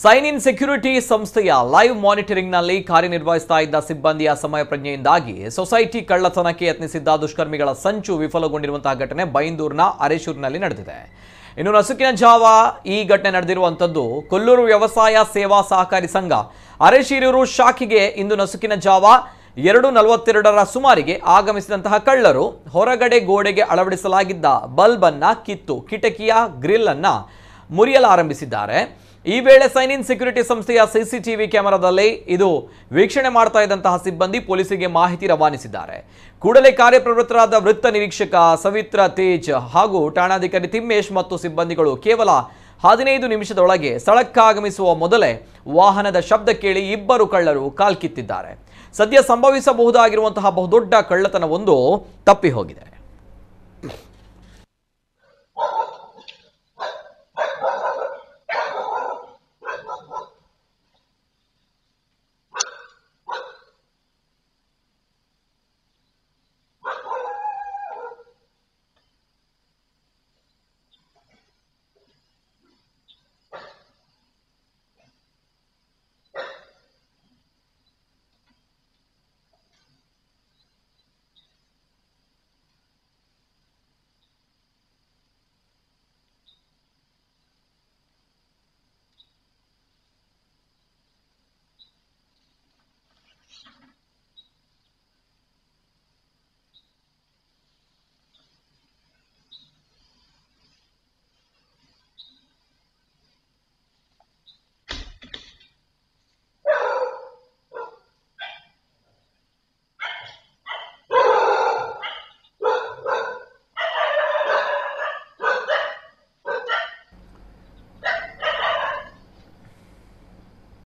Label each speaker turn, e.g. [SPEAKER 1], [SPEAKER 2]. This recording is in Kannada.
[SPEAKER 1] ಸೈನ್ ಇನ್ ಸೆಕ್ಯೂರಿಟಿ ಸಂಸ್ಥೆಯ ಲೈವ್ ಮಾನಿಟರಿಂಗ್ನಲ್ಲಿ ಕಾರ್ಯನಿರ್ವಹಿಸ್ತಾ ಇದ್ದ ಸಿಬ್ಬಂದಿಯ ಸಮಯ ಪ್ರಜ್ಞೆಯಿಂದಾಗಿ ಸೊಸೈಟಿ ಕಳ್ಳತನಕ್ಕೆ ಯತ್ನಿಸಿದ್ದ ದುಷ್ಕರ್ಮಿಗಳ ಸಂಚು ವಿಫಲಗೊಂಡಿರುವಂತಹ ಘಟನೆ ಬೈಂದೂರಿನ ಅರೇಶೂರಿನಲ್ಲಿ ನಡೆದಿದೆ. ಇನ್ನು ನಸುಕಿನ ಜಾವ ಈ ಘಟನೆ ನಡೆದಿರುವಂತದ್ದು ಕೊಲ್ಲೂರು ವ್ಯವಸಾಯ ಸೇವಾ ಸಹಕಾರಿ ಸಂಘ ಅರೇಶೀರೂರು ಶಾಖೆಗೆ ಇಂದು ನಸುಕಿನ ಜಾವ 2:42ರ ಸುಮಾರಿಗೆ ಆಗಮಿಸಿದಂತಹ ಕಳ್ಳರು ಹೊರಗಡೆ ಗೋಡೆಗೆ ಅಳವಡಿಸಲಾಗಿದ್ದ ಬಲ್ಬ್ ಅನ್ನು ಕಿತ್ತು ಕಿಟಕಿಯ ಗ್ರಿಲ್ ಅನ್ನು ಮುರಿಯಲಾರಂಭಿಸಿದ್ದಾರೆ. ಈ ವೇಳೆ ಸೈನ್ ಇನ್ ಸೆಕ್ಯೂರಿಟಿ ಸಂಸ್ಥೆಯ ಸಿಸಿಟಿವಿ ಕ್ಯಾಮೆರಾದಲ್ಲಿ ಇದು ವೀಕ್ಷಣೆ ಮಾಡ್ತಾ ಇದ್ದಂತಹ ಸಿಬ್ಬಂದಿ ಪೊಲೀಸರಿಗೆ ಮಾಹಿತಿ ರವಾನಿಸಿದ್ದಾರೆ. ಕೂಡಲೇ ಕಾರ್ಯಪ್ರವೃತ್ತರಾದ ವೃತ್ತ ನಿರೀಕ್ಷಕ ಸವಿತ್ರ ತೇಜ್ ಹಾಗೂ ಠಾಣಾಧಿಕಾರಿ ತಿಮ್ಮೇಶ್ ಮತ್ತು ಸಿಬ್ಬಂದಿಗಳು ಕೇವಲ 15 ನಿಮಿಷದೊಳಗೆ ಸ್ಥಳಕ್ಕಾಗಮಿಸುವ ಮೊದಲೇ ವಾಹನದ ಶಬ್ದ ಕೇಳಿ ಇಬ್ಬರು ಕಳ್ಳರು ಕಾಲ್ಕಿತ್ತಿದ್ದಾರೆ. ಸದ್ಯ ಸಂಭವಿಸಬಹುದಾಗಿರುವಂತಹ ಬಹುದೊಡ್ಡ ಕಳ್ಳತನವೊಂದು ತಪ್ಪಿ ಹೋಗಿದೆ.